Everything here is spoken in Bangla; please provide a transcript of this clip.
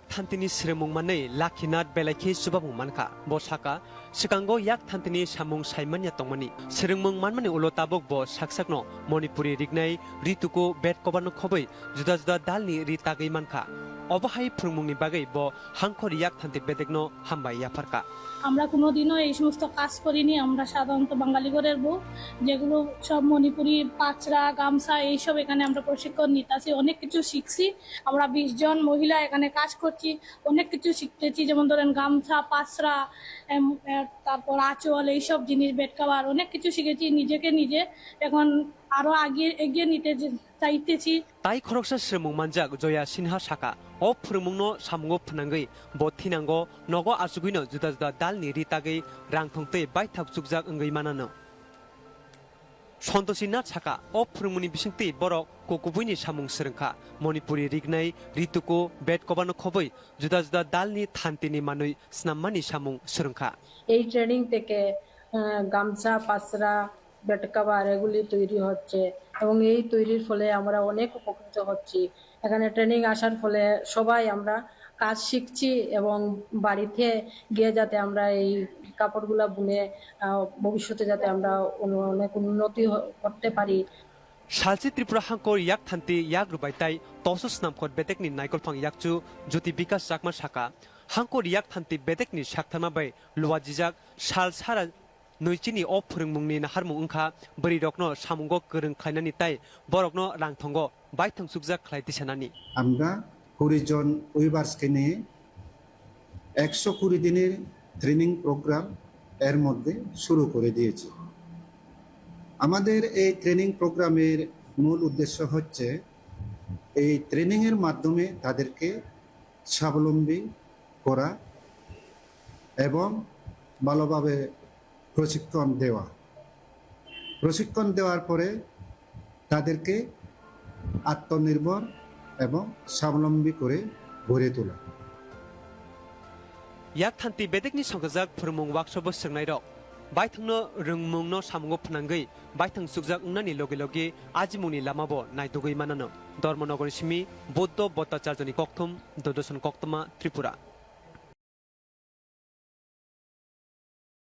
yak thantini sirmung manei Lakhinat Belaikhi subamung manka bo saka sikango yak thantini samung saimanya tongmani sirmung manmani ulotabok bo saksakno Manipuri rignai rituko bet kobano khobai juda juda dalni ritagei manka অবহাই ফুরমুংনি বাগৈ ব হাংখর ইয়াক থান্তি বেদেগনো হামবাই ইয়াফারকা আমরা কোনোদিনও এই সমস্ত কাজ করিনি। আমরা সাধারণত বাঙালি ঘরের বউ, যেগুলো সব মণিপুরি পাঁচরা গামছা এইসব এখানে আমরা প্রশিক্ষণ নিতেছি, অনেক কিছু শিখছি। আমরা 20 জন মহিলা এখানে কাজ করছি, অনেক কিছু শিখতেছি। যেমন ধরেন গামছা, পাঁচরা, তারপর আঁচল, এইসব জিনিস, বেড কাভার, অনেক কিছু শিখেছি। নিজেকে নিজে এখন আরো এগিয়ে নিতে চাইতেছি। তাই খরকসা শ্রমুং মানজাক জয়া সিনহা সাকা অ ফুরমুংনো সামুঙ্গো ফুনাঙ্গৈ বথিনাঙ্গো নগো আজুগুইনো जुदा जुदा दालनि रितागै रांथंतै बायथाक जुगजाक ओंगै मानानो सन्तोषी नाथ साका अ फुरमुनि बिसिंति बरक कोकुबुइनि सामुं सोरोंखा मणिपुरी रिगनाय रितुको बेट कबानो खबै जुदा जुदा दालनि थान्तिनि मानुइ स्नाममानि सामुं सोरोंखा এই ট্রেনিং থেকে গামছা, পাসরা, বেড কভার এগুলি তৈরি হচ্ছে এবং এই তৈরির ফলে আমরা অনেক উপকৃত হচ্ছি। এখানে ট্রেনিং আসার ফলে সবাই আমরা কাজ শিখছি এবং বাড়িতে গিয়ে যাতে আমরা এই কাপড়গুলা বুনে ভবিষ্যতে যাতে আমরা অনেক উন্নতি করতে পারি। सालची त्रिपुरा हांखर याक थान्ति याक रुबाइताय तसस नामखर बेटेकनि नायकलफां याकचु ज्योति विकास जाकमा साका हांखर याक थान्ति बेटेकनि साकथामा बै लुवाजिजाक साल सारा नैचिनि अ फोरोंमुंनि नाहारमुं ओंखा बोरै रकनो सामुंगो गोरों खायनानि ताय बरकनो रांथंगो बायथां सुगजाक खालायदिसानानि আমরা 20 জন উইভার্সকে নিয়ে 120 দিনের ট্রেনিং প্রোগ্রাম এর মধ্যে শুরু করে দিয়েছি। আমাদের এই ট্রেনিং প্রোগ্রামের মূল উদ্দেশ্য হচ্ছে এই ট্রেনিং এর মাধ্যমে তাদেরকে স্বাবলম্বী করা এবং ভালোভাবে প্রশিক্ষণ দেওয়ার পরে তাদেরকে আত্মনির্ভর এবং স্বাবলম্বী করে গড়ে তোলা। याक थान्ति बेटेकनि संगजाक फोरमुं वार्कशप सोंनाय रक बायथांनो रोंमुंनो सामुंगो फुनांगै बायथां सुगजाक उंनानि लगे लगे आजिमुनि लामाबो नायदुगै मानानो धर्मनगर सिमी बौद्ध भट्टाचार्यनि कक्थुम ददसन कक्तमा त्रिपुरा।